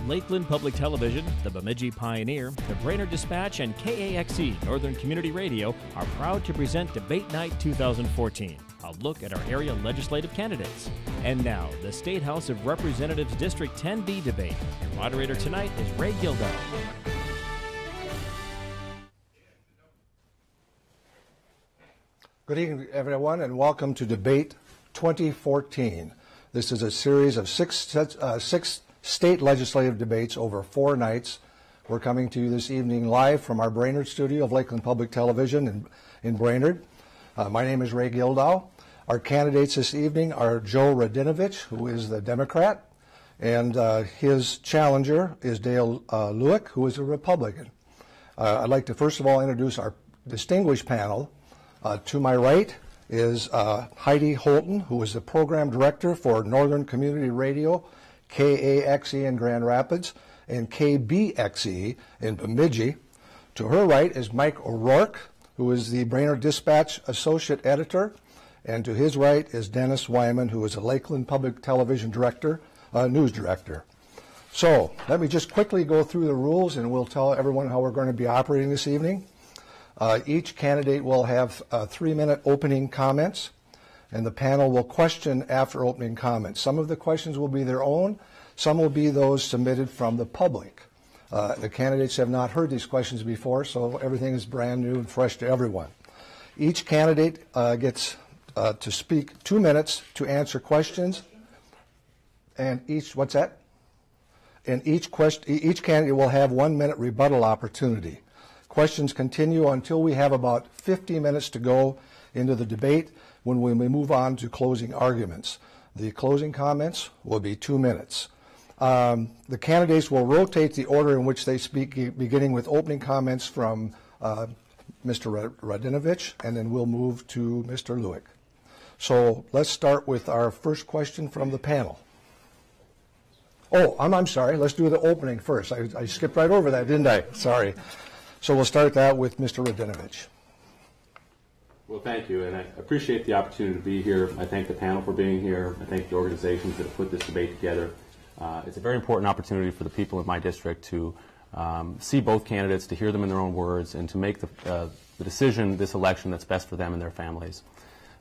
Lakeland Public Television, the Bemidji Pioneer, the Brainerd Dispatch, and KAXE Northern Community Radio are proud to present Debate Night 2014, a look at our area legislative candidates. And now, the State House of Representatives District 10B debate. Your moderator tonight is Ray Gildo. Good evening, everyone, and welcome to Debate 2014. This is a series of six state legislative debates over 4 nights. We're coming to you this evening live from our Brainerd studio of Lakeland Public Television in Brainerd. My name is Ray Gildow. Our candidates this evening are Joe Radinovich, who is the Democrat, and his challenger is Dale Lueck, who is a Republican. I'd like to first of all introduce our distinguished panel. To my right is Heidi Holton, who is the program director for Northern Community Radio, KAXE in Grand Rapids, and KBXE in Bemidji. To her right is Mike O'Rourke, who is the Brainerd Dispatch Associate Editor, and to his right is Dennis Wyman, who is a Lakeland Public Television Director, News Director. So let me just quickly go through the rules, and we'll tell everyone how we're going to be operating this evening. Each candidate will have 3-minute opening comments, and the panel will question after opening comments. Some of the questions will be their own, some will be those submitted from the public. The candidates have not heard these questions before, so everything is brand new and fresh to everyone. Each candidate gets to speak 2 minutes to answer questions, and each candidate will have 1 minute rebuttal opportunity. Questions continue until we have about 50 minutes to go into the debate, when we move on to closing arguments. The closing comments will be 2 minutes. The candidates will rotate the order in which they speak, beginning with opening comments from Mr. Radinovich, and then we'll move to Mr. Lueck. So let's start with our first question from the panel. Oh, I'm sorry. Let's do the opening first. I skipped right over that, didn't I? Sorry. So we'll start that with Mr. Radinovich. Well, thank you, and I appreciate the opportunity to be here. I thank the panel for being here. I thank the organizations that have put this debate together. It's a very important opportunity for the people of my district to see both candidates, to hear them in their own words, and to make the decision this election that's best for them and their families.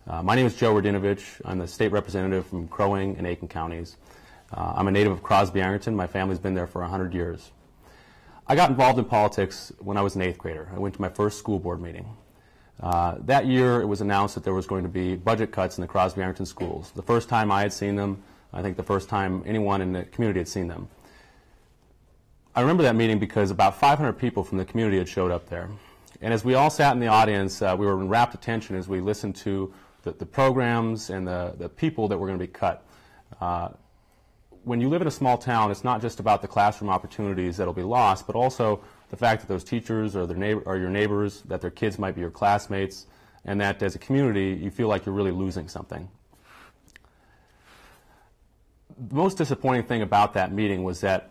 My name is Joe Radinovich. I'm the state representative from Crow Wing and Aiken counties. I'm a native of Crosby, Ironton. My family's been there for 100 years. I got involved in politics when I was an 8th grader. I went to my first school board meeting. That year, it was announced that there was going to be budget cuts in the Crosby Ironton schools. The first time I had seen them, I think the first time anyone in the community had seen them. I remember that meeting because about 500 people from the community had showed up there. And as we all sat in the audience, we were in rapt attention as we listened to the programs and the people that were going to be cut. When you live in a small town, it's not just about the classroom opportunities that will be lost, but also the fact that those teachers are your neighbors, that their kids might be your classmates, and that as a community you feel like you're really losing something. The most disappointing thing about that meeting was that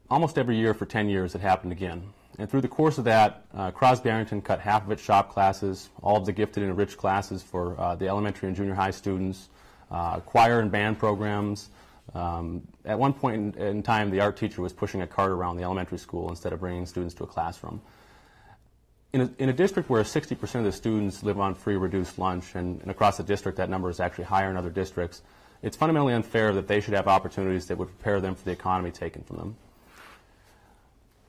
almost every year for 10 years it happened again. And through the course of that, Crosby Ironton cut half of its shop classes, all of the gifted and enriched classes for the elementary and junior high students, choir and band programs. At one point in time, the art teacher was pushing a cart around the elementary school instead of bringing students to a classroom. In a district where 60% of the students live on free reduced lunch, and across the district that number is actually higher in other districts, it's fundamentally unfair that they should have opportunities that would prepare them for the economy taken from them.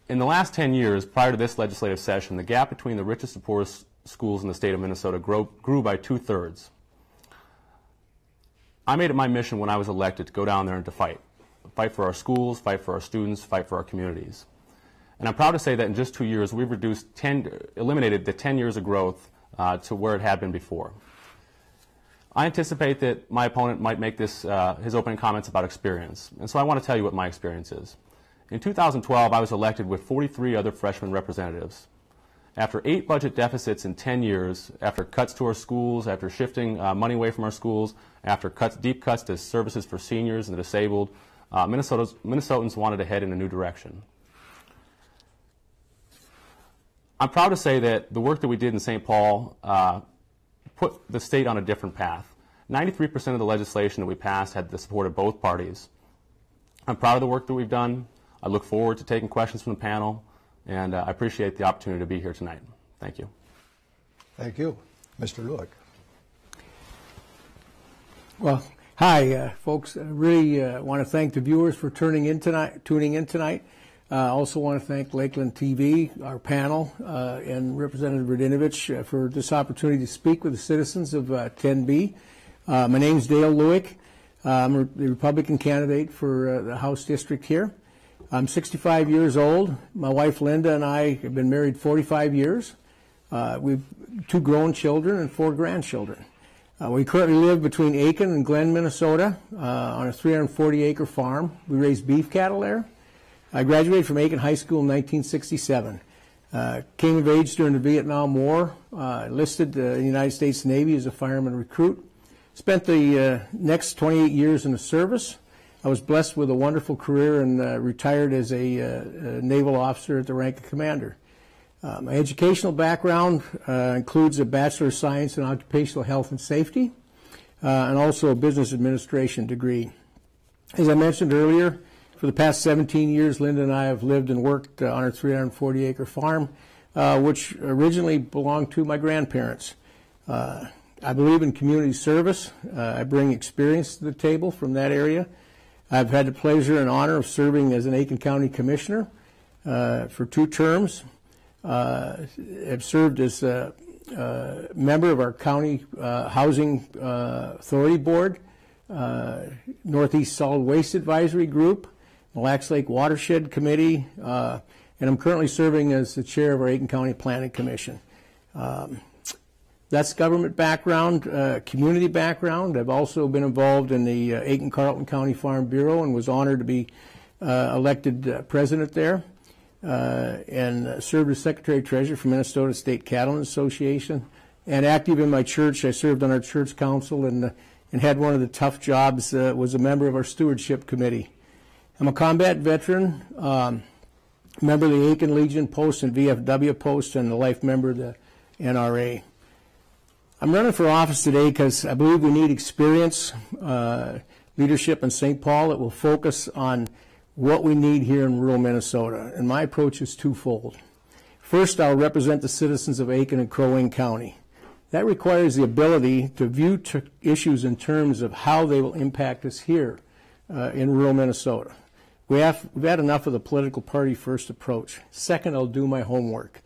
In the last 10 years, prior to this legislative session, the gap between the richest and poorest schools in the state of Minnesota grew by 2/3. I made it my mission when I was elected to go down there and to fight for our schools, fight for our students, fight for our communities. And I'm proud to say that in just 2 years, we've eliminated the 10 years of growth to where it had been before. I anticipate that my opponent might make his opening comments about experience, and so I want to tell you what my experience is. In 2012, I was elected with 43 other freshman representatives. After 8 budget deficits in 10 years, after cuts to our schools, after shifting money away from our schools, after deep cuts to services for seniors and the disabled, Minnesotans wanted to head in a new direction. I'm proud to say that the work that we did in St. Paul put the state on a different path. 93% of the legislation that we passed had the support of both parties. I'm proud of the work that we've done. I look forward to taking questions from the panel, and I appreciate the opportunity to be here tonight. Thank you. Thank you. Mr. Lueck. Well, hi, folks. I really want to thank the viewers for tuning in tonight. I also want to thank Lakeland TV, our panel, and Representative Radinovich for this opportunity to speak with the citizens of 10B. My name is Dale Lueck. I'm the Republican candidate for the House District here. I'm 65 years old. My wife Linda and I have been married 45 years. We've 2 grown children and 4 grandchildren. We currently live between Aiken and Glen, Minnesota, on a 340-acre farm. We raise beef cattle there. I graduated from Aiken High School in 1967. Came of age during the Vietnam War. Enlisted in the United States Navy as a fireman recruit. Spent the next 28 years in the service. I was blessed with a wonderful career and retired as a naval officer at the rank of commander. My educational background includes a Bachelor of Science in Occupational Health and Safety and also a Business Administration degree. As I mentioned earlier, for the past 17 years, Linda and I have lived and worked on our 340-acre farm, which originally belonged to my grandparents. I believe in community service. I bring experience to the table from that area. I've had the pleasure and honor of serving as an Aiken County Commissioner for 2 terms. Have served as a member of our County Housing Authority Board, Northeast Solid Waste Advisory Group, Mille Lacs Lake Watershed Committee, and I'm currently serving as the chair of our Aiken County Planning Commission. That's government background, community background. I've also been involved in the Aiken-Carlton County Farm Bureau and was honored to be elected president there, and served as Secretary-Treasurer for Minnesota State Cattlemen Association. And active in my church, I served on our church council and had one of the tough jobs, was a member of our stewardship committee. I'm a combat veteran, member of the Aiken Legion Post and VFW Post, and a life member of the NRA. I'm running for office today because I believe we need experience, leadership in St. Paul that will focus on what we need here in rural Minnesota. And my approach is twofold. First, I'll represent the citizens of Aiken and Crow Wing County. That requires the ability to view issues in terms of how they will impact us here in rural Minnesota. We've had enough of the political party first approach. Second, I'll do my homework.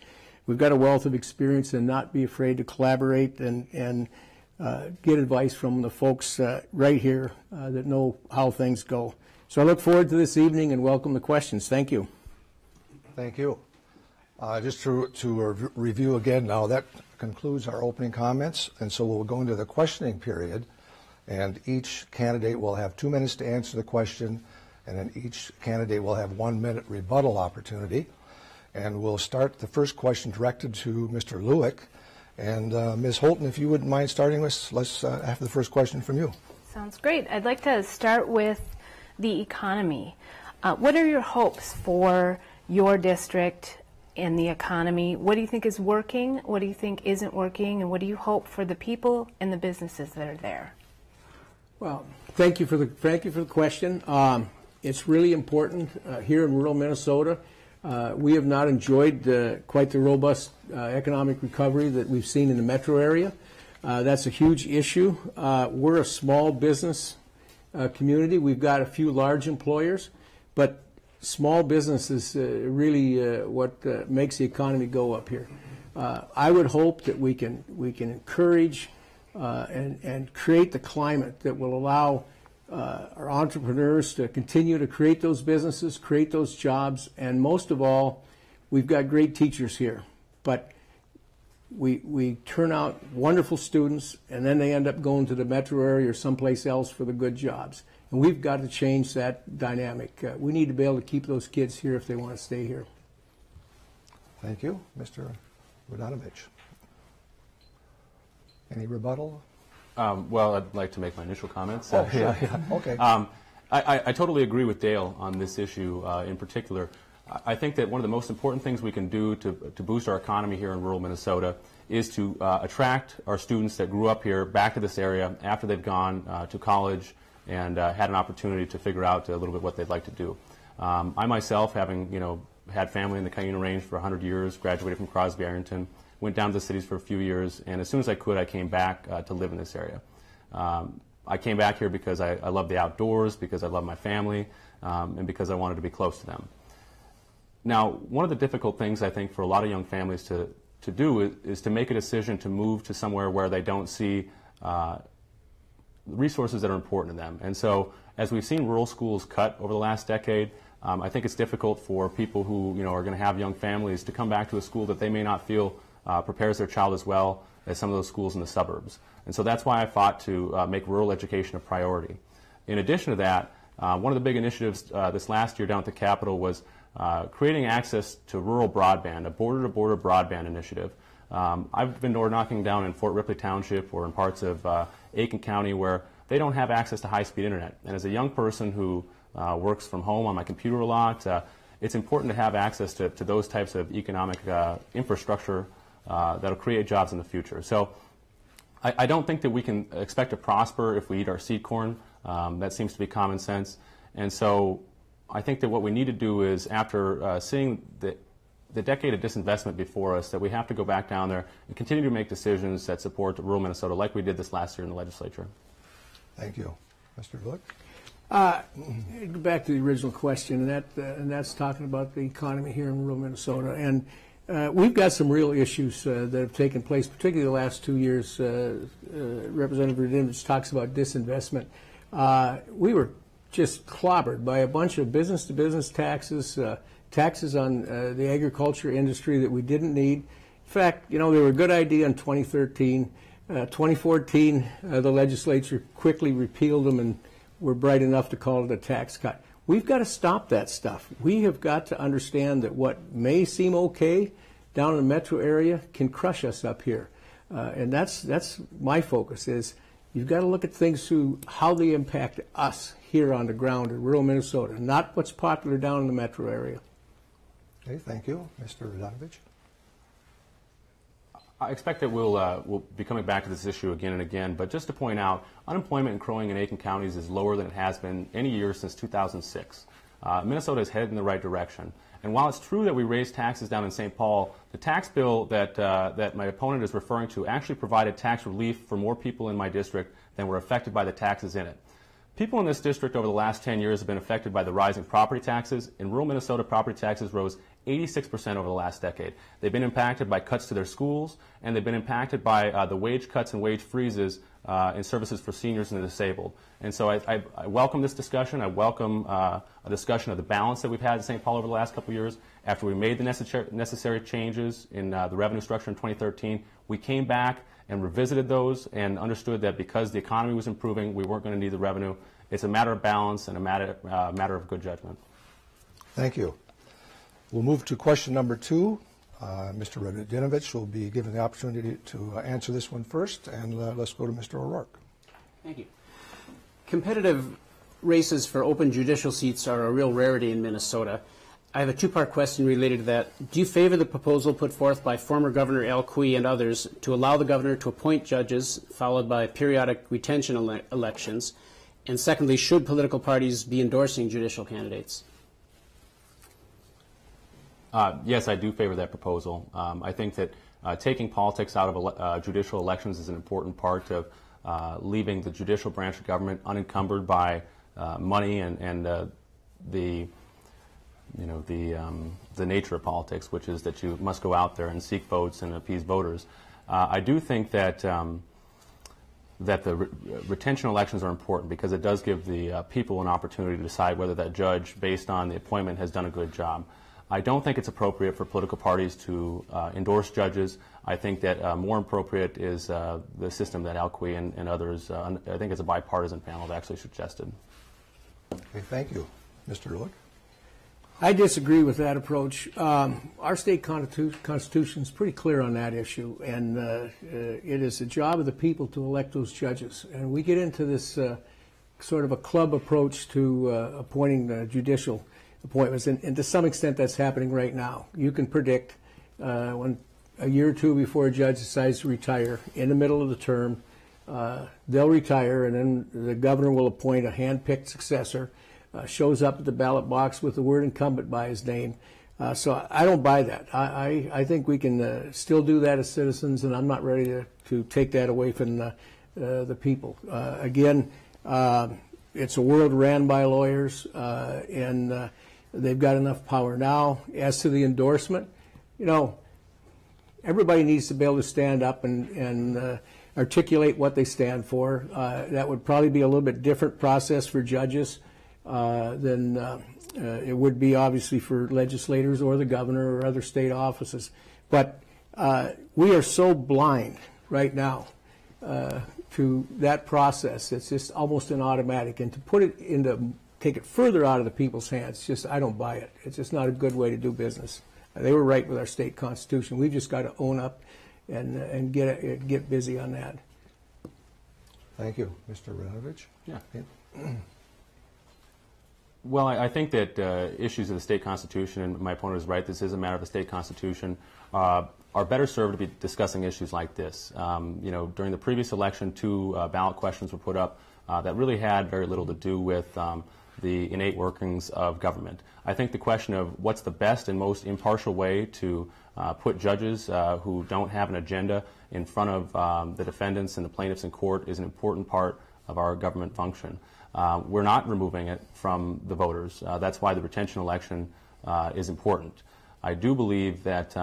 We've got a wealth of experience and not be afraid to collaborate and get advice from the folks right here that know how things go. So I look forward to this evening and welcome the questions. Thank you. Thank you. Just to review again now, that concludes our opening comments, and so we'll go into the questioning period, and each candidate will have 2 minutes to answer the question, and then each candidate will have 1 minute rebuttal opportunity. And we'll start the first question directed to Mr. Lueck. And Ms. Holton, if you wouldn't mind starting with, let's have the first question from you. Sounds great. I'd like to start with the economy. What are your hopes for your district and the economy? What do you think is working? What do you think isn't working? And what do you hope for the people and the businesses that are there? Well, thank you for the question. It's really important here in rural Minnesota. We have not enjoyed quite the robust economic recovery that we've seen in the metro area. That's a huge issue. We're a small business community. We've got a few large employers, but small business is really what makes the economy go up here. I would hope that we can encourage and create the climate that will allow our entrepreneurs to continue to create those businesses, create those jobs, and most of all, we've got great teachers here. But we turn out wonderful students, and then they end up going to the metro area or someplace else for the good jobs. And we've got to change that dynamic. We need to be able to keep those kids here if they want to stay here. Thank you. Mr. Radinovich. Any rebuttal? Well, I'd like to make my initial comments. Oh, yeah. Okay. I totally agree with Dale on this issue in particular. I think that one of the most important things we can do to boost our economy here in rural Minnesota is to attract our students that grew up here back to this area after they've gone to college and had an opportunity to figure out a little bit what they'd like to do. I myself, having had family in the Cuyuna Range for 100 years, graduated from Crosby Ironton, went down to the cities for a few years, and as soon as I could, I came back to live in this area. I came back here because I love the outdoors, because I love my family, and because I wanted to be close to them. Now, one of the difficult things I think for a lot of young families to do is to make a decision to move to somewhere where they don't see resources that are important to them. And so, as we've seen rural schools cut over the last decade, I think it's difficult for people who are going to have young families to come back to a school that they may not feel prepares their child as well as some of those schools in the suburbs. And so that's why I fought to make rural education a priority. In addition to that, one of the big initiatives this last year down at the Capitol was creating access to rural broadband, a border-to-border broadband initiative. I've been door knocking down in Fort Ripley Township or in parts of Aiken County where they don't have access to high-speed internet. And as a young person who works from home on my computer a lot, it's important to have access to those types of economic infrastructure that'll create jobs in the future. So I don't think that we can expect to prosper if we eat our seed corn. That seems to be common sense. And so I think that what we need to do is, after seeing the decade of disinvestment before us, that we have to go back down there and continue to make decisions that support rural Minnesota like we did this last year in the legislature. Thank you. Mr. Lueck? Go back to the original question, and that's talking about the economy here in rural Minnesota. And we've got some real issues that have taken place, particularly the last 2 years. Representative Radinovich talks about disinvestment. We were just clobbered by a bunch of business-to-business taxes, taxes on the agriculture industry that we didn't need. In fact, they were a good idea in 2013. 2014, the legislature quickly repealed them and were bright enough to call it a tax cut. We've got to stop that stuff. We have got to understand that what may seem okay down in the metro area can crush us up here. And that's my focus is you've got to look at things through how they impact us here on the ground in rural Minnesota, not what's popular down in the metro area. Okay, thank you. Mr. Radinovich? I expect that we'll be coming back to this issue again and again, but just to point out, unemployment in Crow Wing and Aiken counties is lower than it has been any year since 2006. Minnesota is headed in the right direction. And while it's true that we raised taxes down in St. Paul, the tax bill that my opponent is referring to actually provided tax relief for more people in my district than were affected by the taxes in it. People in this district over the last 10 years have been affected by the rising property taxes. In rural Minnesota, property taxes rose 86% over the last decade. They've been impacted by cuts to their schools, and they've been impacted by the wage cuts and wage freezes in services for seniors and the disabled. And so I welcome this discussion. I welcome a discussion of the balance that we've had in St. Paul over the last couple of years. After we made the necessary changes in the revenue structure in 2013, we came back and revisited those and understood that because the economy was improving, we weren't going to need the revenue. It's a matter of balance and a matter of good judgment. Thank you. We'll move to question number 2. Mr. Radinovich will be given the opportunity to answer this one first, and let's go to Mr. O'Rourke. Thank you. Competitive races for open judicial seats are a real rarity in Minnesota. I have a two-part question related to that. Do you favor the proposal put forth by former Governor Al Quie and others to allow the governor to appoint judges, followed by periodic retention elections? And secondly, should political parties be endorsing judicial candidates? Yes, I do favor that proposal. I think that taking politics out of judicial elections is an important part of leaving the judicial branch of government unencumbered by money and the nature of politics, which is that you must go out there and seek votes and appease voters. I do think that that the retention elections are important because it does give the people an opportunity to decide whether that judge, based on the appointment, has done a good job. I don't think it's appropriate for political parties to endorse judges. I think that more appropriate is the system that Al Quie and others, I think it's a bipartisan panel, have actually suggested. Okay, thank you. Mr. Lueck? I disagree with that approach. Our state constitution is pretty clear on that issue, and it is the job of the people to elect those judges. And we get into this sort of a club approach to appointing judicial appointments, and to some extent that's happening right now. You can predict when a year or two before a judge decides to retire, in the middle of the term, they'll retire, and then the governor will appoint a hand-picked successor, shows up at the ballot box with the word incumbent by his name. So I don't buy that. I think we can still do that as citizens, and I'm not ready to take that away from the people. Again, it's a world ran by lawyers, and they've got enough power now. As to the endorsement, everybody needs to be able to stand up and articulate what they stand for. That would probably be a little bit different process for judges than it would be obviously for legislators or the governor or other state offices. But we are so blind right now to that process. It's just almost an automatic. And to put it take it further out of the people's hands, I don't buy it. It's just not a good way to do business. They were right with our state constitution. We've just got to own up and get busy on that. Thank you. Mr. Radinovich? Yeah. Well, I think that issues of the state constitution, and my opponent is right, this is a matter of the state constitution, are better served to be discussing issues like this. During the previous election, 2 ballot questions were put up that really had very little to do with the innate workings of government. I think the question of what's the best and most impartial way to put judges who don't have an agenda in front of the defendants and the plaintiffs in court is an important part of our government function. We're not removing it from the voters. That's why the retention election is important. I do believe that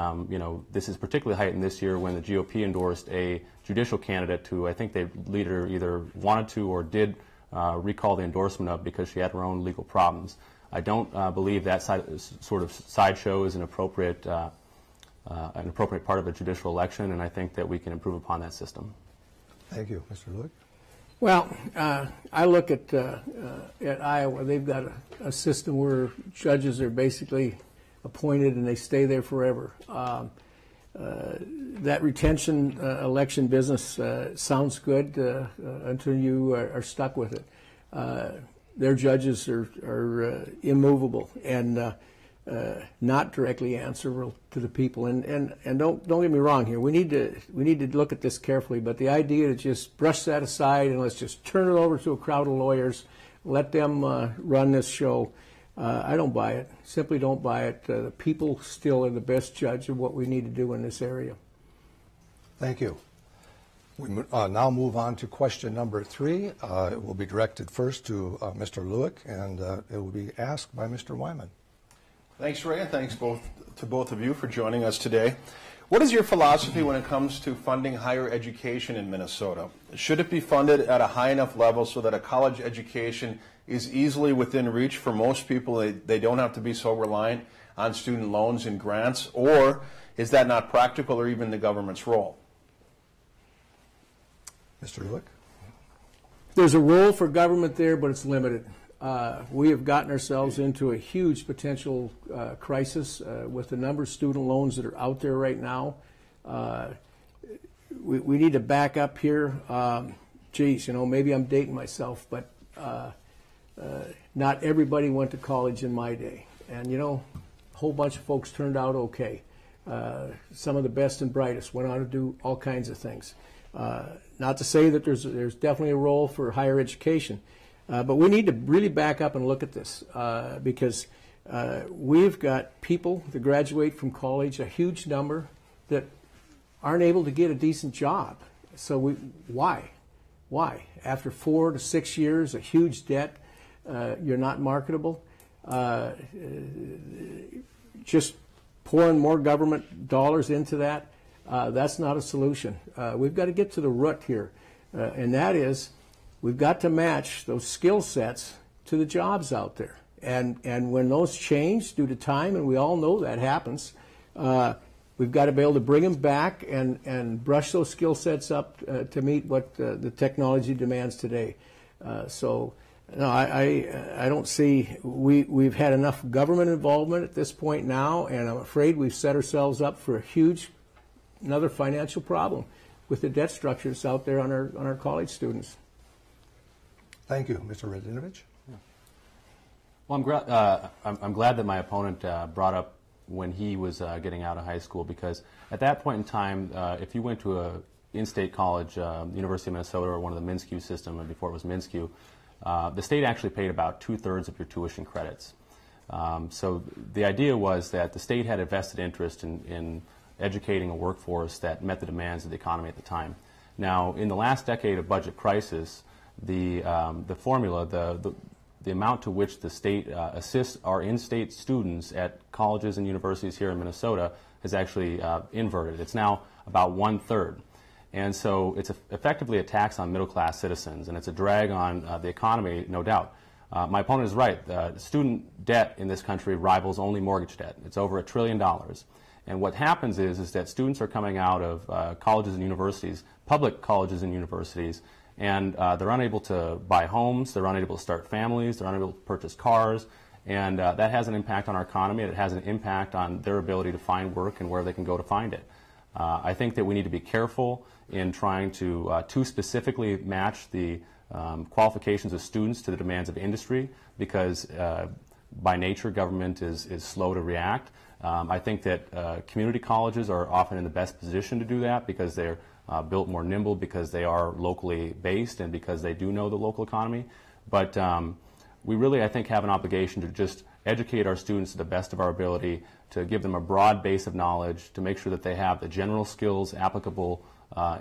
this is particularly heightened this year when the GOP endorsed a judicial candidate who I think the leader either wanted to or did recall the endorsement of because she had her own legal problems. I don't believe that sort of sideshow is an appropriate part of a judicial election, and I think that we can improve upon that system. Thank you. Mr. Lueck? Well, I look at Iowa. They've got a system where judges are basically appointed and they stay there forever. That retention election business sounds good until you are stuck with it. Their judges are immovable and not directly answerable to the people. And don't get me wrong here. We need to look at this carefully. But the idea to just brush that aside and let's just turn it over to a crowd of lawyers, let them run this show. I don't buy it. Simply don't buy it. The people still are the best judge of what we need to do in this area. Thank you. We now move on to question number 3. It will be directed first to Mr. Lueck, and it will be asked by Mr. Wyman. Thanks, Ray, and thanks to both of you for joining us today. What is your philosophy when it comes to funding higher education in Minnesota? Should it be funded at a high enough level so that a college education is easily within reach for most people? They don't have to be so reliant on student loans and grants, or is that not practical or even the government's role? Mr. Lueck? There's a role for government there, but it's limited. We have gotten ourselves into a huge potential crisis with the number of student loans that are out there right now. We need to back up here. Maybe I'm dating myself, but not everybody went to college in my day. And, a whole bunch of folks turned out okay. Some of the best and brightest went on to do all kinds of things. Not to say that there's definitely a role for higher education. But we need to really back up and look at this because we've got people that graduate from college, a huge number, that aren't able to get a decent job. So why? Why? After 4 to 6 years, a huge debt, you're not marketable. Just pouring more government dollars into that, that's not a solution. We've got to get to the root here, and that is we've got to match those skill sets to the jobs out there. And when those change due to time, and we all know that happens, we've got to be able to bring them back and brush those skill sets up to meet what the technology demands today. No, I don't see we've had enough government involvement at this point now, and I'm afraid we've set ourselves up for another financial problem with the debt structures out there on our college students. Thank you, Mr. Radinovich. Yeah. Well, I'm glad that my opponent brought up when he was getting out of high school, because at that point in time, if you went to in-state college, University of Minnesota, or one of the MnSCU system, and before it was MnSCU, the state actually paid about 2/3 of your tuition credits. So the idea was that the state had a vested interest in educating a workforce that met the demands of the economy at the time. Now, in the last decade of budget crisis, the formula, the amount to which the state assists our in-state students at colleges and universities here in Minnesota has actually inverted. It's now about 1/3. And so it's effectively a tax on middle-class citizens, and it's a drag on the economy, no doubt. My opponent is right. Student debt in this country rivals only mortgage debt. It's over $1 trillion. And what happens is that students are coming out of colleges and universities, public colleges and universities, and they're unable to buy homes, they're unable to start families, they're unable to purchase cars, and that has an impact on our economy, and it has an impact on their ability to find work and where they can go to find it. I think that we need to be careful in trying to too specifically match the qualifications of students to the demands of industry, because by nature government is slow to react. I think that community colleges are often in the best position to do that because they're built more nimble, because they are locally based and because they do know the local economy. But we really, I think, have an obligation to just educate our students to the best of our ability, to give them a broad base of knowledge, to make sure that they have the general skills applicable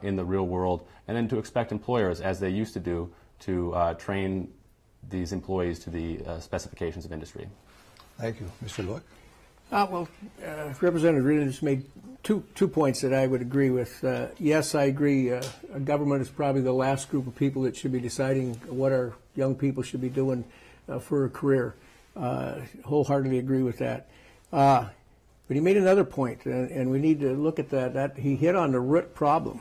in the real world, and then to expect employers, as they used to do, to train these employees to the specifications of industry. Thank you. Mr. Lueck? Representative Radinovich made two points that I would agree with. Yes, I agree. Government is probably the last group of people that should be deciding what our young people should be doing for a career. Wholeheartedly agree with that. But he made another point, and we need to look at that. He hit on the root problem.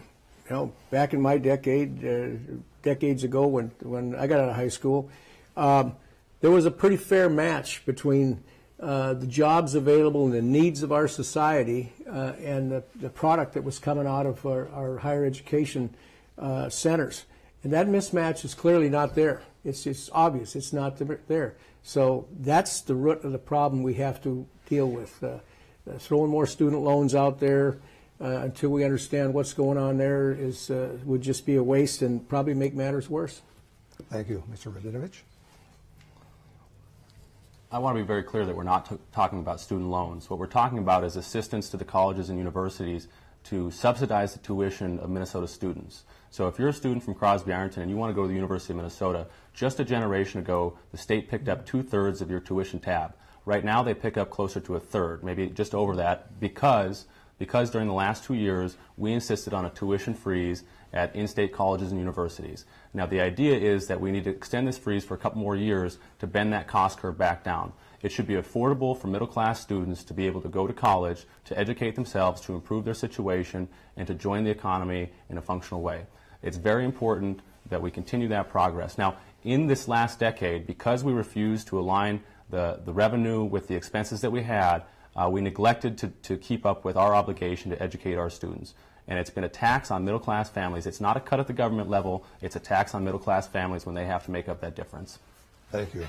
You know, back in my decade, decades ago, when I got out of high school, there was a pretty fair match between the jobs available and the needs of our society and the product that was coming out of our higher education centers. And that mismatch is clearly not there. It's obvious it's not there. So that's the root of the problem we have to deal with. Throwing more student loans out there until we understand what's going on there would just be a waste and probably make matters worse. Thank you. Mr. Radinovich? I want to be very clear that we're not talking about student loans. What we're talking about is assistance to the colleges and universities to subsidize the tuition of Minnesota students. So if you're a student from Crosby Ironton and you want to go to the University of Minnesota, just a generation ago, the state picked up 2/3 of your tuition tab. Right now, they pick up closer to 1/3, maybe just over that, because during the last 2 years, we insisted on a tuition freeze at in-state colleges and universities. Now, the idea is that we need to extend this freeze for a couple more years to bend that cost curve back down. It should be affordable for middle-class students to be able to go to college, to educate themselves, to improve their situation, and to join the economy in a functional way. It's very important that we continue that progress. Now, in this last decade, because we refused to align the revenue with the expenses that we had, we neglected to keep up with our obligation to educate our students. And it's been a tax on middle-class families. It's not a cut at the government level. It's a tax on middle-class families when they have to make up that difference. Thank you.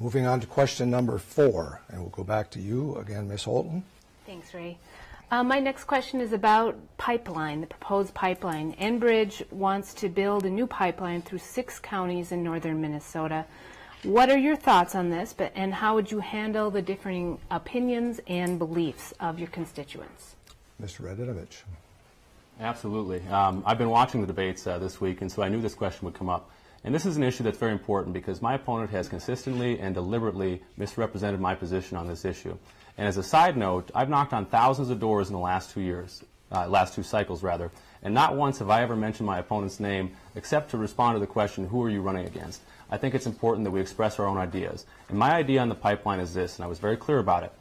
Moving on to question number 4, and we'll go back to you again, Ms. Holton. Thanks, Ray. My next question is about pipeline, the proposed pipeline. Enbridge wants to build a new pipeline through 6 counties in northern Minnesota. What are your thoughts on this, and how would you handle the differing opinions and beliefs of your constituents? Mr. Radinovich. Absolutely. I've been watching the debates this week, and so I knew this question would come up. And this is an issue that's very important because my opponent has consistently and deliberately misrepresented my position on this issue. And as a side note, I've knocked on thousands of doors in the last 2 years, last 2 cycles rather, and not once have I ever mentioned my opponent's name except to respond to the question, who are you running against? I think it's important that we express our own ideas. And my idea on the pipeline is this, and I was very clear about it.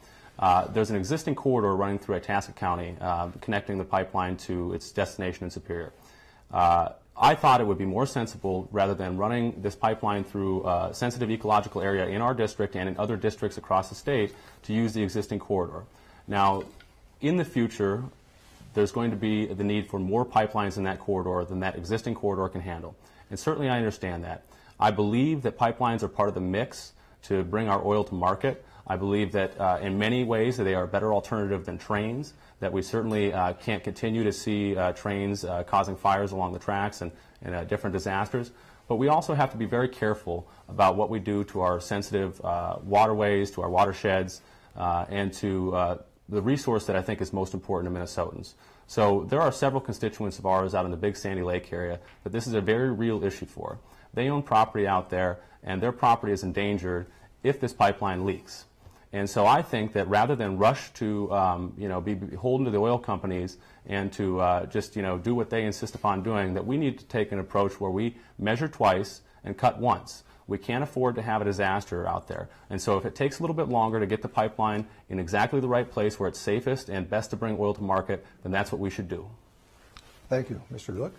There's an existing corridor running through Itasca County connecting the pipeline to its destination in Superior. I thought it would be more sensible, rather than running this pipeline through a sensitive ecological area in our district and in other districts across the state, to use the existing corridor. Now, in the future, there's going to be the need for more pipelines in that corridor than that existing corridor can handle. And certainly I understand that. I believe that pipelines are part of the mix to bring our oil to market. I believe that in many ways that they are a better alternative than trains, that we certainly can't continue to see trains causing fires along the tracks and different disasters. But we also have to be very careful about what we do to our sensitive waterways, to our watersheds, and to the resource that I think is most important to Minnesotans. So there are several constituents of ours out in the Big Sandy Lake area that this is a very real issue for. They own property out there, and their property is endangered if this pipeline leaks. And so I think that rather than rush to be beholden to the oil companies and to just do what they insist upon doing, that we need to take an approach where we measure twice and cut once. We can't afford to have a disaster out there. And so if it takes a little bit longer to get the pipeline in exactly the right place where it's safest and best to bring oil to market, then that's what we should do. Thank you. Mr. Lueck?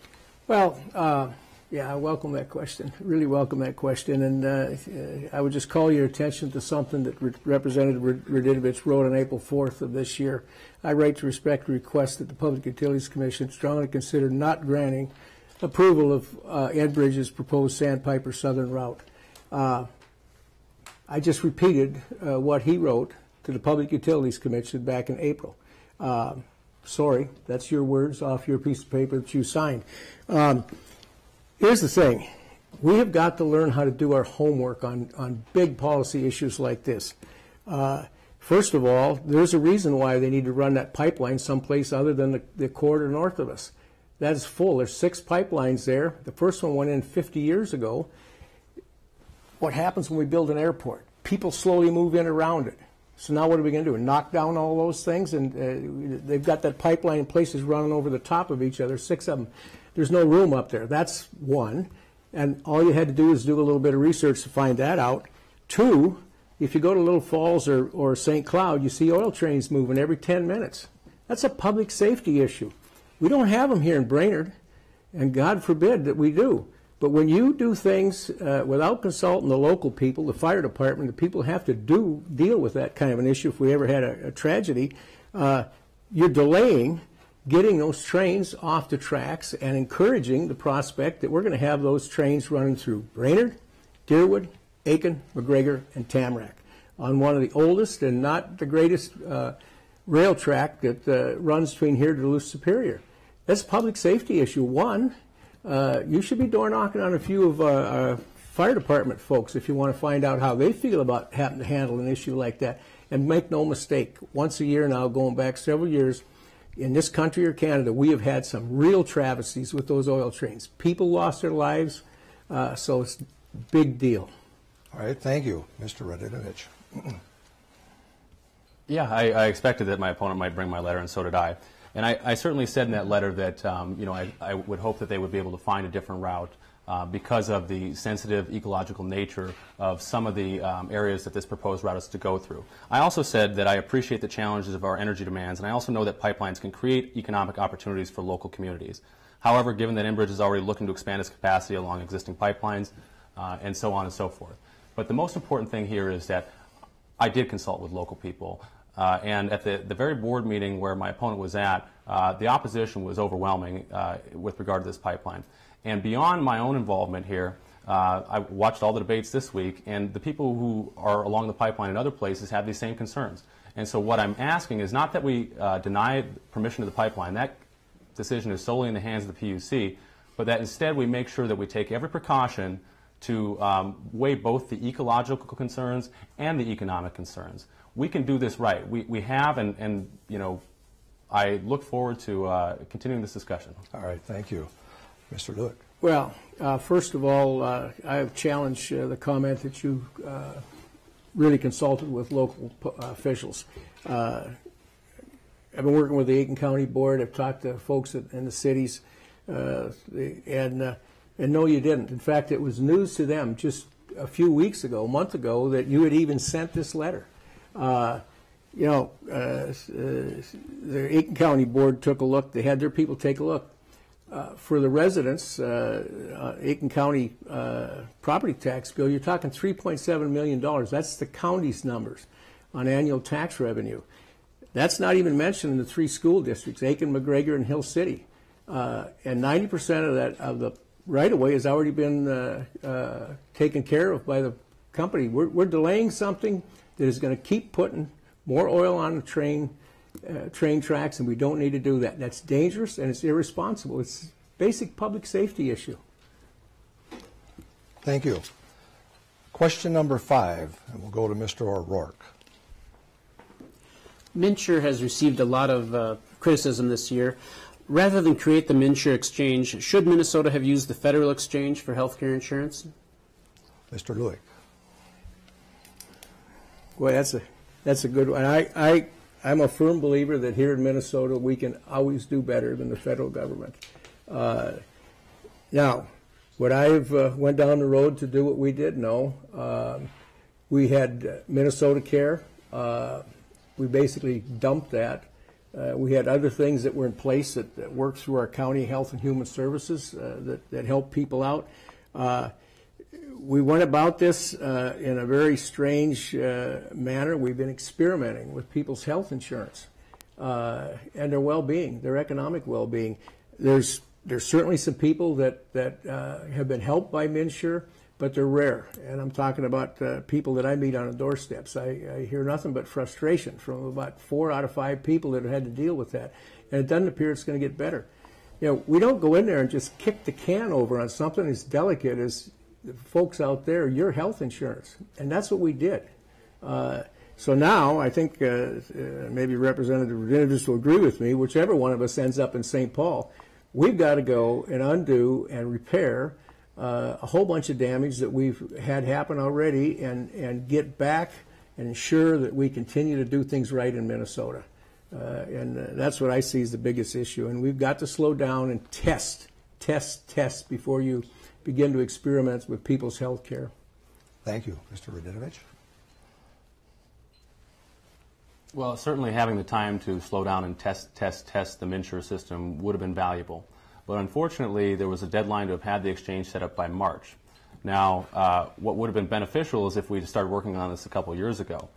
Well, yeah, I welcome that question. Really welcome that question. And I would just call your attention to something that Representative Radinovich wrote on April 4th of this year. I write to respect the request that the Public Utilities Commission strongly consider not granting approval of Enbridge's proposed Sandpiper Southern route. I just repeated what he wrote to the Public Utilities Commission back in April. Sorry, that's your words off your piece of paper that you signed. Here's the thing. We have got to learn how to do our homework on big policy issues like this. First of all, there's a reason why they need to run that pipeline someplace other than the corridor north of us. That is full. There's 6 pipelines there. The first one went in 50 years ago. What happens when we build an airport? People slowly move in around it. So now what are we going to do? Knock down all those things? And they've got that pipeline in places running over the top of each other, 6 of them. There's no room up there. That's one. And all you had to do is do a little bit of research to find that out. 2, if you go to Little Falls or St. Cloud, you see oil trains moving every 10 minutes. That's a public safety issue. We don't have them here in Brainerd, and God forbid that we do. But when you do things without consulting the local people, the fire department, the people have to deal with that kind of an issue if we ever had a tragedy, you're delaying getting those trains off the tracks and encouraging the prospect that we're going to have those trains running through Brainerd, Deerwood, Aiken, McGregor, and Tamarack on one of the oldest and not the greatest rail track that runs between here to Duluth Superior. That's a public safety issue. One, you should be door knocking on a few of our fire department folks if you want to find out how they feel about having to handle an issue like that. And make no mistake, once a year now, going back several years, in this country or Canada, we have had some real travesties with those oil trains. People lost their lives, so it's a big deal. All right, thank you, Mr. Radinovich. Yeah, I expected that my opponent might bring my letter, and so did I. And I certainly said in that letter that I would hope that they would be able to find a different route because of the sensitive ecological nature of some of the areas that this proposed route is to go through. I also said that I appreciate the challenges of our energy demands, and I also know that pipelines can create economic opportunities for local communities. However, given that Enbridge is already looking to expand its capacity along existing pipelines and so on and so forth. But the most important thing here is that I did consult with local people. And at the very board meeting where my opponent was at, the opposition was overwhelming with regard to this pipeline. And beyond my own involvement here, I watched all the debates this week, and the people who are along the pipeline in other places have these same concerns. And so what I'm asking is not that we deny permission to the pipeline. That decision is solely in the hands of the PUC, but that instead we make sure that we take every precaution to weigh both the ecological concerns and the economic concerns. We can do this right. We have, and I look forward to continuing this discussion. All right, thank you. Mr. Lueck. Well, first of all, I challenge the comment that you really consulted with local officials. I've been working with the Aiken County Board. I've talked to folks in the cities, and no, you didn't. In fact, it was news to them just a few weeks ago, a month ago, that you had even sent this letter. The Aiken County Board took a look. They had their people take a look. For the residents, Aiken County property tax bill, you're talking $3.7 million. That's the county's numbers on annual tax revenue. That's not even mentioned in the 3 school districts, Aiken, McGregor, and Hill City. And 90% of the right-of-way has already been taken care of by the company. We're delaying something that is going to keep putting more oil on the train tracks, and we don't need to do that. That's dangerous and it's irresponsible. It's a basic public safety issue. Thank you. Question number 5, and we'll go to Mr. O'Rourke. MNsure has received a lot of criticism this year. Rather than create the MNsure exchange, should Minnesota have used the federal exchange for health care insurance? Mr. Lueck. Boy, that's a good one. I'm a firm believer that here in Minnesota we can always do better than the federal government. Now, would I have went down the road to do what we did? No. We had Minnesota Care. We basically dumped that. We had other things that were in place that worked through our county health and human services that helped people out. We went about this in a very strange manner. We've been experimenting with people's health insurance and their well-being, their economic well-being. There's certainly some people that have been helped by MNsure, but they're rare. And I'm talking about people that I meet on the doorsteps. I hear nothing but frustration from about 4 out of 5 people that have had to deal with that. And it doesn't appear it's going to get better. You know, we don't go in there and just kick the can over on something as delicate as the folks out there, your health insurance. And that's what we did. So now I think maybe Representative Radinovich will agree with me, whichever one of us ends up in St. Paul, we've got to go and undo and repair a whole bunch of damage that we've had happen already and get back and ensure that we continue to do things right in Minnesota. And that's what I see as the biggest issue. And we've got to slow down and test before you begin to experiment with people's health care. Thank you. Mr. Radinovich. Well, certainly having the time to slow down and test the MNsure system would have been valuable. But unfortunately, there was a deadline to have had the exchange set up by March. Now, what would have been beneficial is if we started working on this a couple years ago.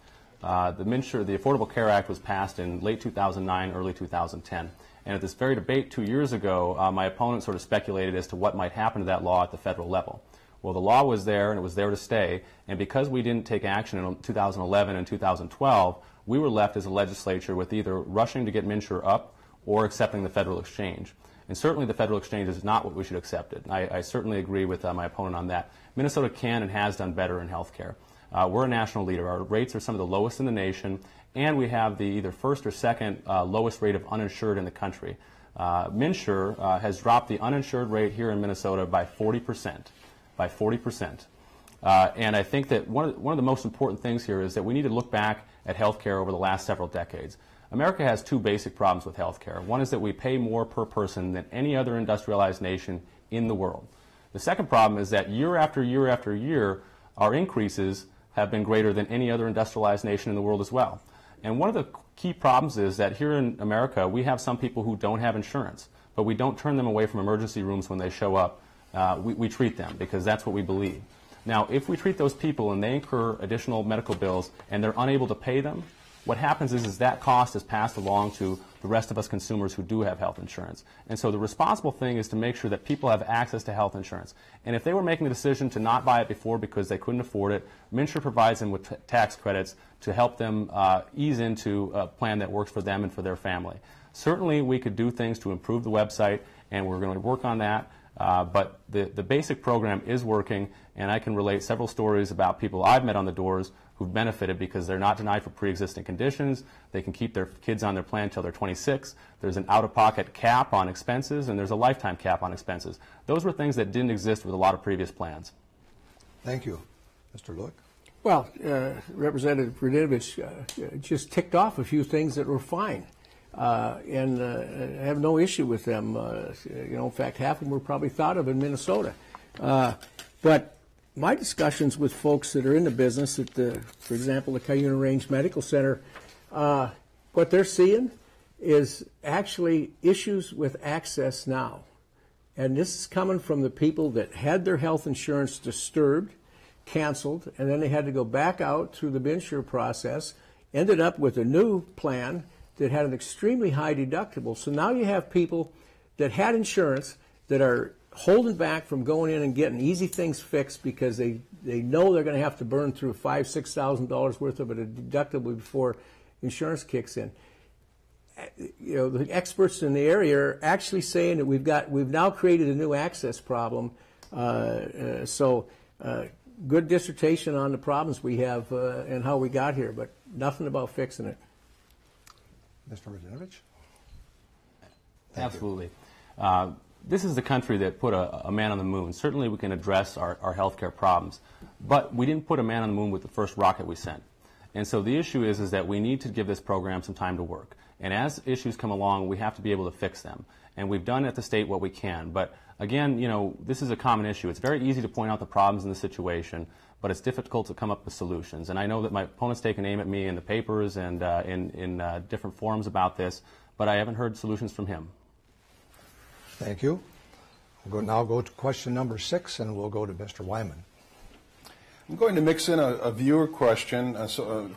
The Affordable Care Act was passed in late 2009, early 2010. And at this very debate 2 years ago, my opponent sort of speculated as to what might happen to that law at the federal level. Well, the law was there, and it was there to stay. And because we didn't take action in 2011 and 2012, we were left as a legislature with either rushing to get MNsure up or accepting the federal exchange. And certainly the federal exchange is not what we should accept it. I certainly agree with my opponent on that. Minnesota can and has done better in health care. We're a national leader. Our rates are some of the lowest in the nation, and we have the either first or second lowest rate of uninsured in the country. MNsure has dropped the uninsured rate here in Minnesota by 40%. And I think that one of the most important things here is that we need to look back at health care over the last several decades. America has 2 basic problems with health care. One is that we pay more per person than any other industrialized nation in the world. The second problem is that year after year after year, our increases have been greater than any other industrialized nation in the world as well. And one of the key problems is that here in America, we have some people who don't have insurance, but we don't turn them away from emergency rooms when they show up. We treat them because that's what we believe. Now, if we treat those people and they incur additional medical bills and they're unable to pay them, what happens is that cost is passed along to the rest of us consumers who do have health insurance. And so the responsible thing is to make sure that people have access to health insurance. And if they were making the decision to not buy it before because they couldn't afford it, MNsure provides them with tax credits to help them ease into a plan that works for them and for their family. Certainly we could do things to improve the website, and we're going to work on that. But the basic program is working, and I can relate several stories about people I've met on the doors who've benefited because they're not denied for pre-existing conditions. They can keep their kids on their plan until they're 26. There's an out-of-pocket cap on expenses, and there's a lifetime cap on expenses. Those were things that didn't exist with a lot of previous plans. Thank you. Mr. Lueck? Well, Representative Radinovich just ticked off a few things that were fine. And I have no issue with them. In fact, half of them were probably thought of in Minnesota. But my discussions with folks that are in the business at for example, the Cuyuna Range Medical Center, what they're seeing is actually issues with access now. And this is coming from the people that had their health insurance disturbed, canceled, and then they had to go back out through the MNsure process, ended up with a new plan that had an extremely high deductible. So now you have people that had insurance that are holding back from going in and getting easy things fixed because they know they're going to have to burn through $5,000-6,000 worth of it deductible before insurance kicks in. You know, the experts in the area are actually saying that we've now created a new access problem. Good dissertation on the problems we have and how we got here, but nothing about fixing it. Mr. Radinovich? Absolutely. This is the country that put a man on the moon. Certainly we can address our healthcare problems, but we didn't put a man on the moon with the first rocket we sent. And so the issue is that we need to give this program some time to work. And as issues come along, we have to be able to fix them. And we've done at the state what we can. But again, you know, this is a common issue. It's very easy to point out the problems in the situation, but it's difficult to come up with solutions. And I know that my opponent's taken aim at me in the papers and in different forums about this, but I haven't heard solutions from him. Thank you. We'll now go to question number 6, and we'll go to Mr. Wyman. I'm going to mix in a viewer question, a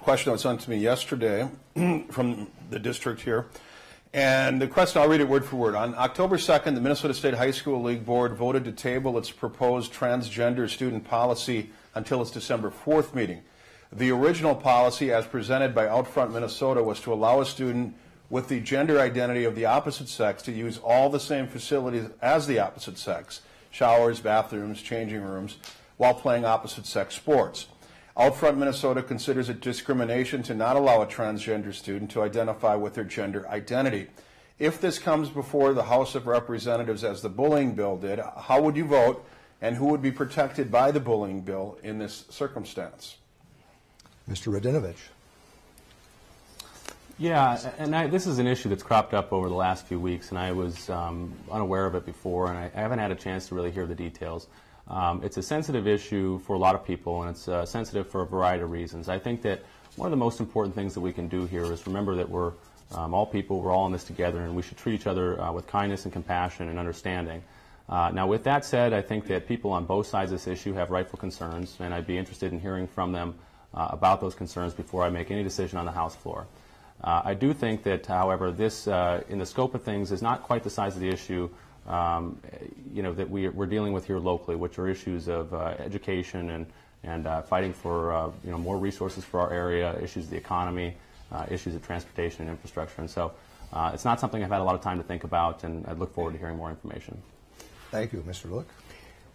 question that was sent to me yesterday from the district here. And the question, I'll read it word for word. On October 2nd, the Minnesota State High School League Board voted to table its proposed transgender student policy until its December 4th meeting. The original policy, as presented by Outfront Minnesota, was to allow a student with the gender identity of the opposite sex to use all the same facilities as the opposite sex, showers, bathrooms, changing rooms, while playing opposite-sex sports. Outfront Minnesota considers it discrimination to not allow a transgender student to identify with their gender identity. If this comes before the House of Representatives as the bullying bill did, how would you vote, and who would be protected by the bullying bill in this circumstance? Mr. Radinovich. Yeah, and this is an issue that's cropped up over the last few weeks, and I was unaware of it before, and I haven't had a chance to really hear the details. It's a sensitive issue for a lot of people, and it's sensitive for a variety of reasons. I think that one of the most important things that we can do here is remember that we're all people, we're all in this together, and we should treat each other with kindness and compassion and understanding. Now, with that said, I think that people on both sides of this issue have rightful concerns, and I'd be interested in hearing from them about those concerns before I make any decision on the House floor. I do think that, however, this, in the scope of things, is not quite the size of the issue you know, that we're dealing with here locally, which are issues of education and fighting for you know, more resources for our area, issues of the economy, issues of transportation and infrastructure. And so it's not something I've had a lot of time to think about, and I look forward to hearing more information. Thank you. Mr. Lueck.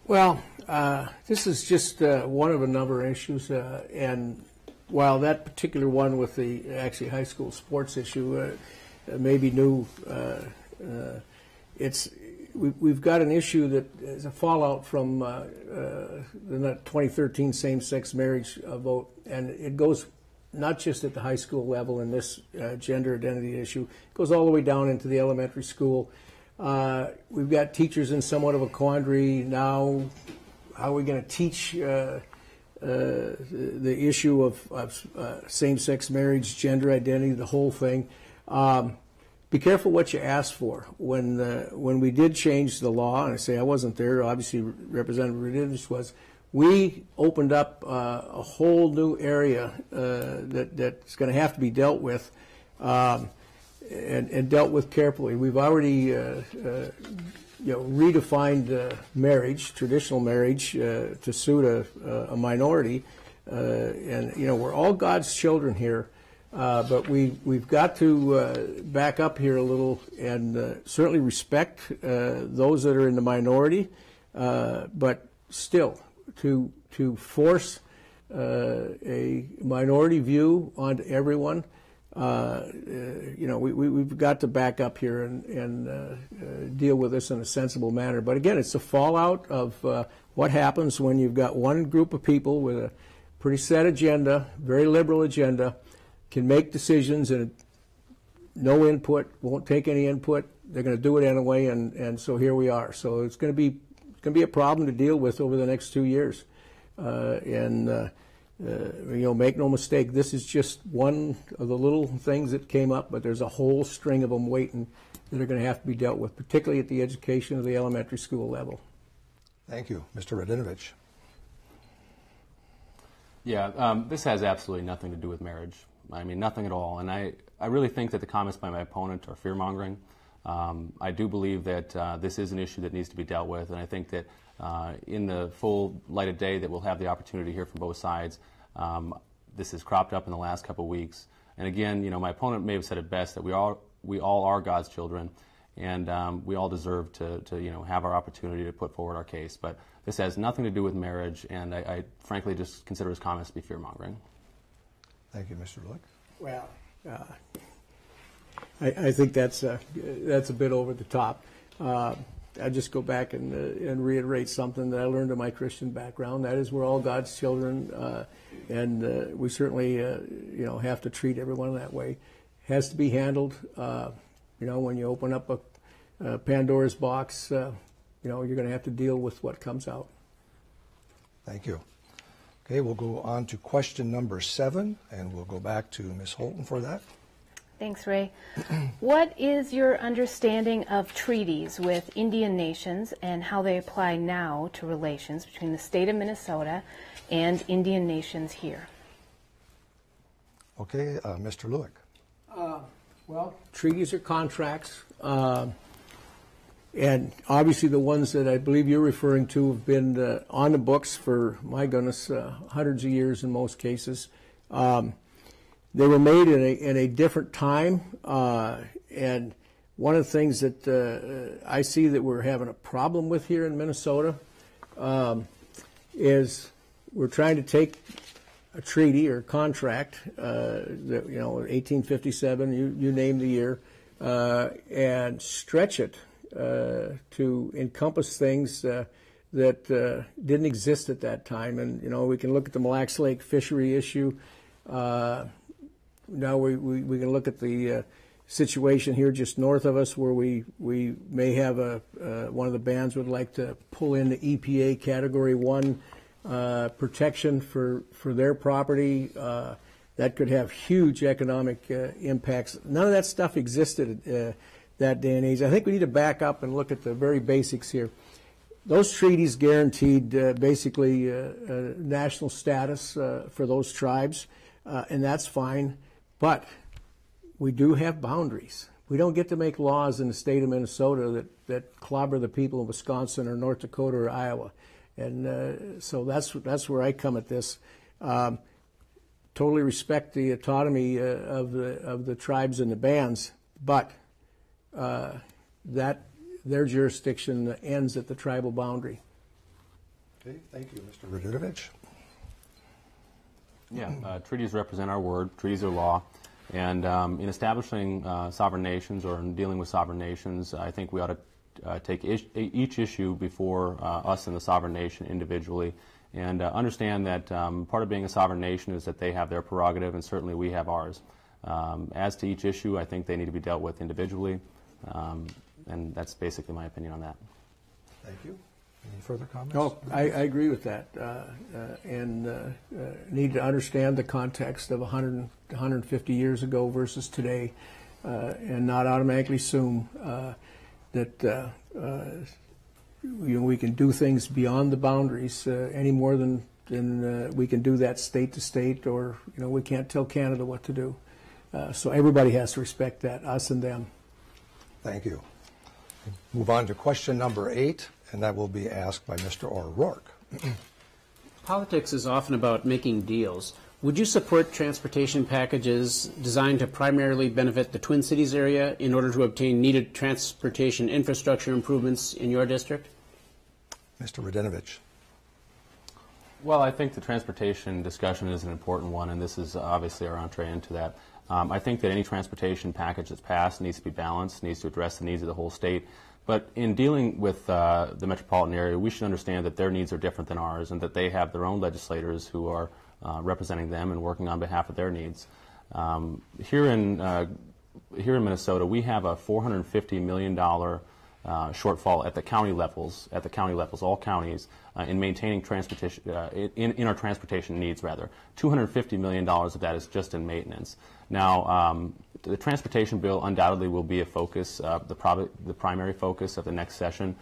Well, this is just one of a number of issues, and while that particular one with the actually high school sports issue may be new, we've got an issue that is a fallout from the 2013 same-sex marriage vote, and it goes not just at the high school level in this gender identity issue. It goes all the way down into the elementary school. We've got teachers in somewhat of a quandary now. How are we going to teach the issue of same-sex marriage, gender identity, the whole thing? Be careful what you ask for. When we did change the law, and I say I wasn't there, obviously Representative Radinovich was, we opened up a whole new area that's going to have to be dealt with, and dealt with carefully. We've already redefined marriage, traditional marriage, to suit a minority, and we're all God's children here. But we've got to back up here a little and certainly respect those that are in the minority, but still to force a minority view onto everyone, we've got to back up here and deal with this in a sensible manner. But again, it's a fallout of what happens when you've got one group of people with a pretty set agenda, very liberal agenda, can make decisions and no input, won't take any input. They're going to do it anyway, and so here we are. So it's going to be a problem to deal with over the next 2 years. Make no mistake, this is just one of the little things that came up, but there's a whole string of them waiting that are going to have to be dealt with, particularly at the education of the elementary school level. Thank you. Mr. Radinovich. Yeah, this has absolutely nothing to do with marriage. I mean, nothing at all. And I really think that the comments by my opponent are fear-mongering. I do believe that this is an issue that needs to be dealt with, and I think that in the full light of day that we'll have the opportunity to hear from both sides. This has cropped up in the last couple of weeks. And again, you know, my opponent may have said it best, that we all are God's children, and we all deserve to you know, have our opportunity to put forward our case. But this has nothing to do with marriage, and I frankly just consider his comments to be fear-mongering. Thank you, Mr. Lueck. Well, I think that's a bit over the top. I just go back and reiterate something that I learned in my Christian background. That is, we're all God's children, and we certainly, you know, have to treat everyone that way. Has to be handled. You know, when you open up a Pandora's box, you know, you're going to have to deal with what comes out. Thank you. Okay, we'll go on to question number 7, and we'll go back to Ms. Holton for that. Thanks, Ray. What is your understanding of treaties with Indian nations and how they apply now to relations between the state of Minnesota and Indian nations here? Okay, Mr. Lueck. Well, treaties are contracts, and obviously the ones that I believe you're referring to have been on the books for, my goodness, hundreds of years in most cases. They were made in a different time, and one of the things that I see that we're having a problem with here in Minnesota is we're trying to take a treaty or contract, that, you know, 1857, you name the year, and stretch it to encompass things that didn't exist at that time. And, you know, we can look at the Mille Lacs Lake fishery issue. Now we can look at the situation here just north of us, where we may have one of the bands would like to pull in the EPA Category 1 protection for their property. That could have huge economic impacts. None of that stuff existed that day and age. I think we need to back up and look at the very basics here. Those treaties guaranteed basically national status for those tribes, and that's fine. But we do have boundaries. We don't get to make laws in the state of Minnesota that clobber the people of Wisconsin or North Dakota or Iowa. And so that's where I come at this. Totally respect the autonomy of the tribes and the bands, but that their jurisdiction ends at the tribal boundary. Okay, thank you, Mr. Radinovich. Yeah, treaties represent our word. Treaties are law. And in establishing sovereign nations, or in dealing with sovereign nations, I think we ought to take each issue before us and the sovereign nation individually, and understand that part of being a sovereign nation is that they have their prerogative, and certainly we have ours. As to each issue, I think they need to be dealt with individually, and that's basically my opinion on that. Thank you. Any further comments? No, I agree with that, and need to understand the context of 100, 150 years ago versus today, and not automatically assume that we can do things beyond the boundaries any more than we can do that state to state, or we can't tell Canada what to do. So everybody has to respect that, us and them. Thank you. Move on to question number 8. And that will be asked by Mr. O'Rourke. Politics is often about making deals. Would you support transportation packages designed to primarily benefit the Twin Cities area in order to obtain needed transportation infrastructure improvements in your district? Mr. Radinovich. Well, I think the transportation discussion is an important one, and this is obviously our entree into that. I think that any transportation package that's passed needs to be balanced, needs to address the needs of the whole state. But in dealing with the metropolitan area, we should understand that their needs are different than ours, and that they have their own legislators who are representing them and working on behalf of their needs. Here in Minnesota, we have a $450 million shortfall at the county levels, all counties, in maintaining transportation, in our transportation needs, rather. $250 million of that is just in maintenance. Now, the transportation bill undoubtedly will be a focus, the primary focus of the next session.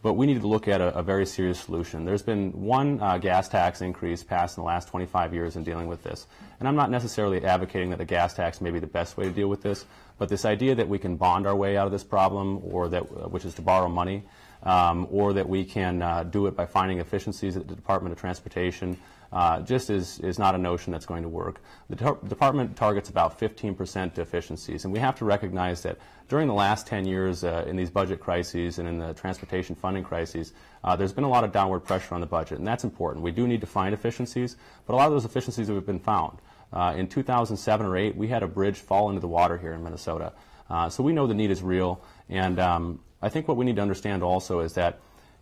but we need to look at a very serious solution. There's been one gas tax increase passed in the last 25 years in dealing with this. And I'm not necessarily advocating that a gas tax may be the best way to deal with this, but this idea that we can bond our way out of this problem, or that, which is to borrow money, or that we can do it by finding efficiencies at the Department of Transportation, just is not a notion that's going to work. The department targets about 15% efficiencies, and we have to recognize that during the last 10 years in these budget crises and in the transportation funding crises, there's been a lot of downward pressure on the budget, and that's important. We do need to find efficiencies, but a lot of those efficiencies have been found. In 2007 or 8, we had a bridge fall into the water here in Minnesota. So we know the need is real, and I think what we need to understand also is that,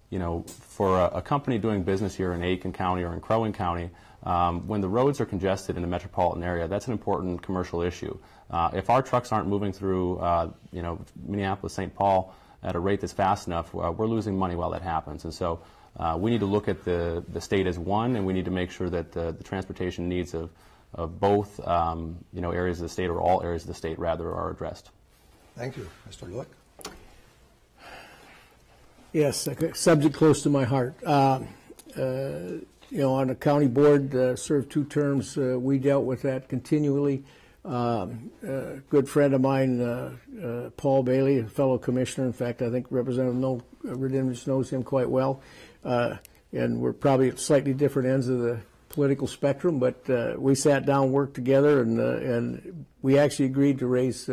you know, for a company doing business here in Aiken County or in Crow Wing County, when the roads are congested in the metropolitan area, that's an important commercial issue. If our trucks aren't moving through, you know, Minneapolis, St. Paul at a rate that's fast enough, we're losing money while that happens. And so we need to look at the state as one, and we need to make sure that the transportation needs of both, you know, areas of the state, or all areas of the state, rather, are addressed. Thank you. Mr. Lueck? Yes, a subject close to my heart. You know, on the county board, served 2 terms, we dealt with that continually. A good friend of mine, Paul Bailey, a fellow commissioner. In fact, I think Representative Radinovich knows him quite well. And we're probably at slightly different ends of the political spectrum, but we sat down, worked together, and we actually agreed to raise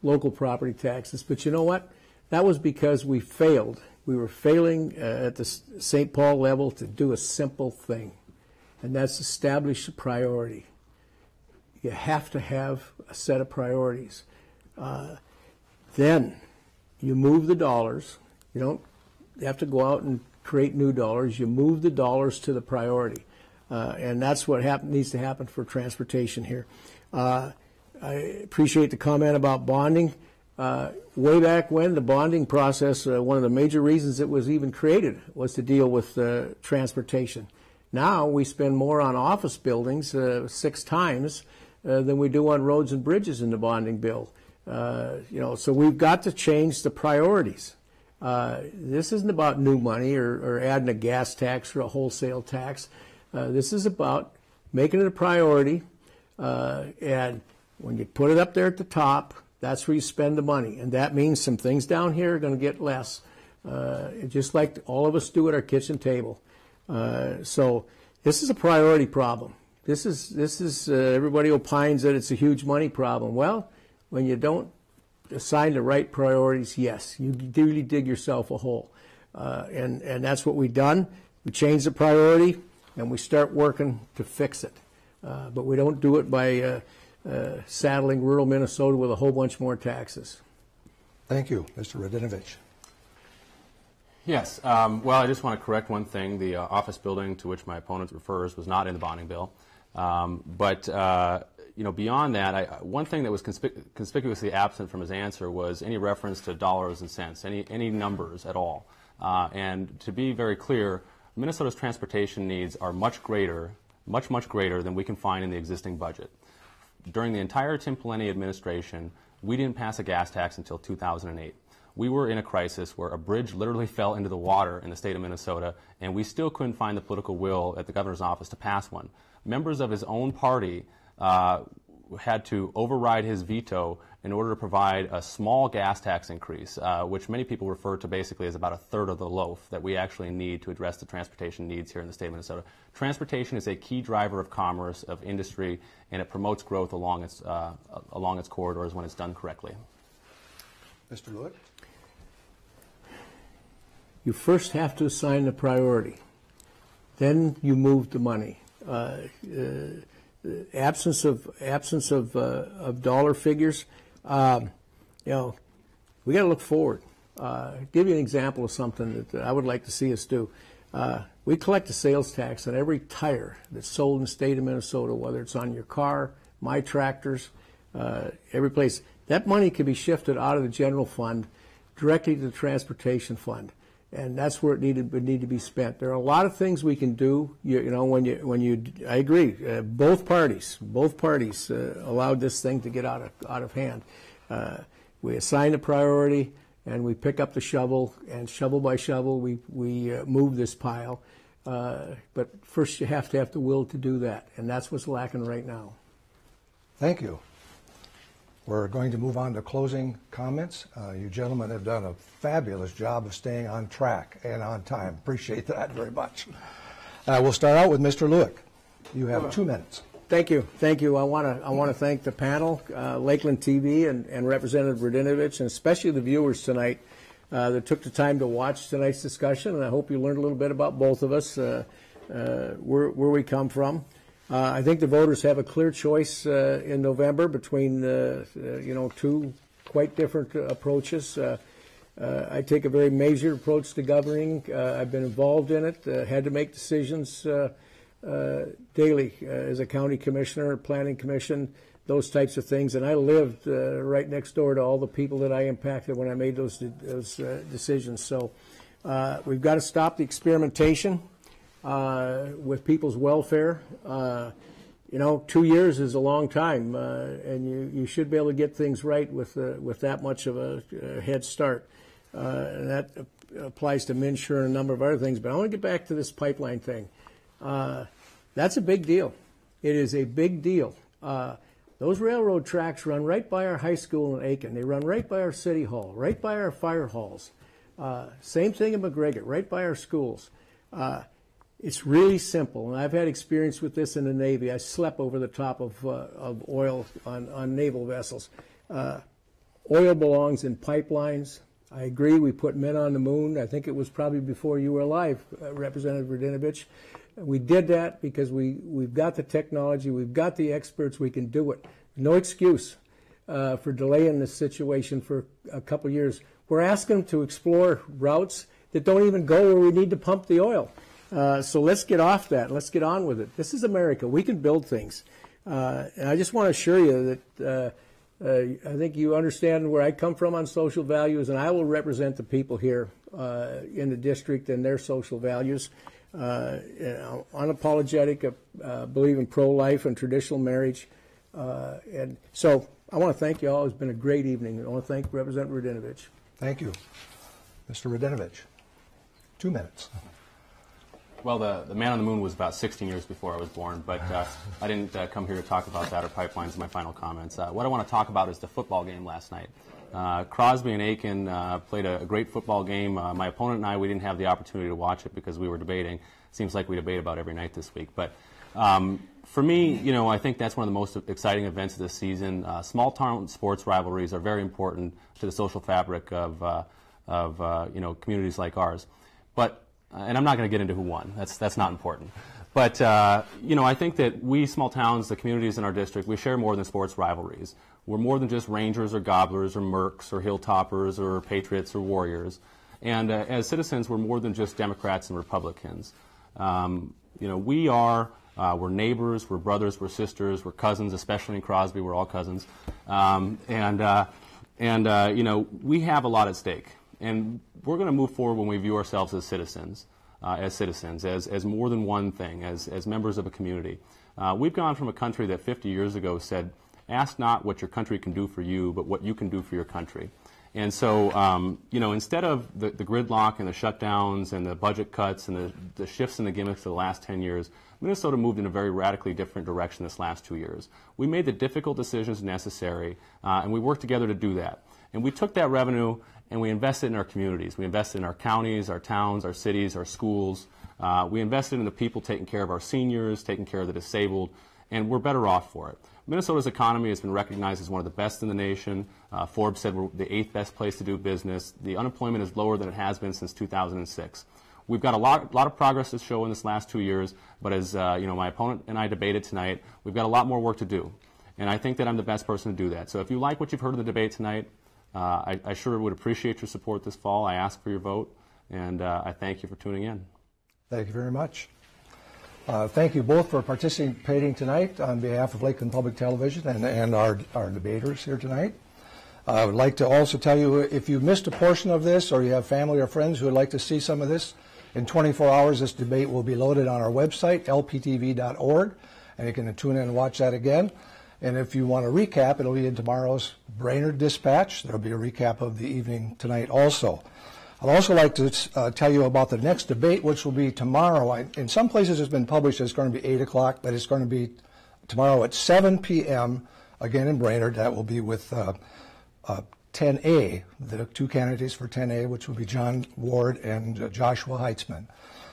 local property taxes. But you know what? That was because we failed. We were failing at the St. Paul level to do a simple thing, and that's establish a priority. You have to have a set of priorities. Then you move the dollars. You don't have to go out and create new dollars. You move the dollars to the priority. And that's what needs to happen for transportation here. I appreciate the comment about bonding. Way back when, the bonding process, one of the major reasons it was even created was to deal with transportation. Now we spend more on office buildings 6 times than we do on roads and bridges in the bonding bill. You know, so we've got to change the priorities. This isn't about new money or adding a gas tax or a wholesale tax. This is about making it a priority, and when you put it up there at the top, that's where you spend the money. And that means some things down here are going to get less, just like all of us do at our kitchen table. So this is a priority problem. This is everybody opines that it's a huge money problem. Well, when you don't assign the right priorities, yes, you really dig yourself a hole. And that's what we've done. We change the priority, and we start working to fix it. But we don't do it by saddling rural Minnesota with a whole bunch more taxes. Thank you. Mr. Radinovich. Yes. Well, I just want to correct one thing. The office building to which my opponent refers was not in the bonding bill. But you know, beyond that, one thing that was conspicuously absent from his answer was any reference to dollars and cents, any numbers at all. And to be very clear, Minnesota's transportation needs are much greater than we can find in the existing budget. During the entire Tim Pawlenty administration, we didn't pass a gas tax until 2008. We were in a crisis where a bridge literally fell into the water in the state of Minnesota, and we still couldn't find the political will at the governor's office to pass one. Members of his own party had to override his veto in order to provide a small gas tax increase, which many people refer to basically as about a third of the loaf that we actually need to address the transportation needs here in the state of Minnesota. Transportation is a key driver of commerce, of industry, and it promotes growth along its corridors when it's done correctly. Mr. Lueck? You first have to assign the priority. Then you move the money. Absence of dollar figures. You know, we got to look forward. Give you an example of something that I would like to see us do. We collect a sales tax on every tire that's sold in the state of Minnesota, whether it's on your car, my tractors, every place. That money can be shifted out of the general fund directly to the transportation fund. And that's where it would need to be spent. There are a lot of things we can do. You know, I agree. Both parties allowed this thing to get out of hand. We assign a priority, and we pick up the shovel, and shovel by shovel we move this pile. But first you have to have the will to do that, and that's what's lacking right now. Thank you. We're going to move on to closing comments. You gentlemen have done a fabulous job of staying on track and on time. Appreciate that very much. We'll start out with Mr. Lueck. You have 2 minutes. Thank you. Thank you. I want to thank the panel, Lakeland TV and Representative Radinovich, and especially the viewers tonight that took the time to watch tonight's discussion. And I hope you learned a little bit about both of us, where we come from. I think the voters have a clear choice in November between two quite different approaches. I take a very measured approach to governing. I've been involved in it, had to make decisions daily as a county commissioner, planning commission, those types of things. And I lived right next door to all the people that I impacted when I made those decisions. So we've got to stop the experimentation with people's welfare. 2 years is a long time, and you should be able to get things right with that much of a head start. And that applies to Minsure and a number of other things. But I want to get back to this pipeline thing. That's a big deal. It is a big deal. Those railroad tracks run right by our high school in Aiken. They run right by our city hall, right by our fire halls. Same thing in McGregor, right by our schools. It's really simple, and I've had experience with this in the Navy. I slept over the top of oil on naval vessels. Oil belongs in pipelines. I agree, we put men on the moon. I think it was probably before you were alive, Representative Radinovich. We did that because we've got the technology, we've got the experts, we can do it. No excuse for delaying this situation for a couple of years. We're asking them to explore routes that don't even go where we need to pump the oil. So let's get off that. Let's get on with it. This is America. We can build things. And I just want to assure you that I think you understand where I come from on social values, and I will represent the people here in the district and their social values. Unapologetic, believe in pro-life and traditional marriage. And so I want to thank you all. It's been a great evening. I want to thank Representative Radinovich. Thank you. Mr. Radinovich, 2 minutes. Well, the man on the moon was about 16 years before I was born, but I didn't come here to talk about that or pipelines in my final comments. What I want to talk about is the football game last night. Crosby and Aiken played a great football game. My opponent and I, we didn't have the opportunity to watch it because we were debating. Seems like we debate about every night this week. But for me, I think that's one of the most exciting events of this season. Small town sports rivalries are very important to the social fabric of communities like ours. And I'm not going to get into who won. That's not important. But, I think that we small towns, the communities in our district, we share more than sports rivalries. We're more than just Rangers or Gobblers or Mercs or Hilltoppers or Patriots or Warriors. And as citizens, we're more than just Democrats and Republicans. We're neighbors, we're brothers, we're sisters, we're cousins, especially in Crosby, we're all cousins. We have a lot at stake. And we're going to move forward when we view ourselves as citizens, as more than one thing, as members of a community. We've gone from a country that 50 years ago said, ask not what your country can do for you, but what you can do for your country. And so, instead of the gridlock and the shutdowns and the budget cuts and the shifts in the gimmicks of the last 10 years, Minnesota moved in a very radically different direction this last 2 years. We made the difficult decisions necessary, and we worked together to do that. And we took that revenue and we invested in our communities. We invested in our counties, our towns, our cities, our schools. We invested in the people taking care of our seniors, taking care of the disabled, and we're better off for it. Minnesota's economy has been recognized as one of the best in the nation. Forbes said we're the 8th best place to do business. The unemployment is lower than it has been since 2006. We've got a lot of progress to show in this last 2 years, but as my opponent and I debated tonight, we've got a lot more work to do. And I think that I'm the best person to do that. So if you like what you've heard of the debate tonight, I sure would appreciate your support this fall. I ask for your vote, and I thank you for tuning in. Thank you very much. Thank you both for participating tonight on behalf of Lakeland Public Television and our debaters here tonight. I would like to also tell you, if you missed a portion of this or you have family or friends who would like to see some of this, in 24 hours this debate will be loaded on our website, lptv.org, and you can tune in and watch that again. And if you want a recap, it'll be in tomorrow's Brainerd Dispatch. There'll be a recap of the evening tonight also. I'd also like to tell you about the next debate, which will be tomorrow. In some places it's been published it's going to be 8 o'clock, but it's going to be tomorrow at 7 p.m., again in Brainerd. That will be with 10A, the two candidates for 10A, which will be John Ward and Joshua Heitzman.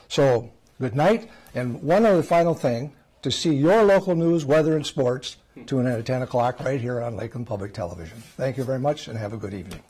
So, good night. And one other final thing, to see your local news, weather, and sports, tune in at 10 o'clock right here on Lakeland Public Television. Thank you very much, and have a good evening.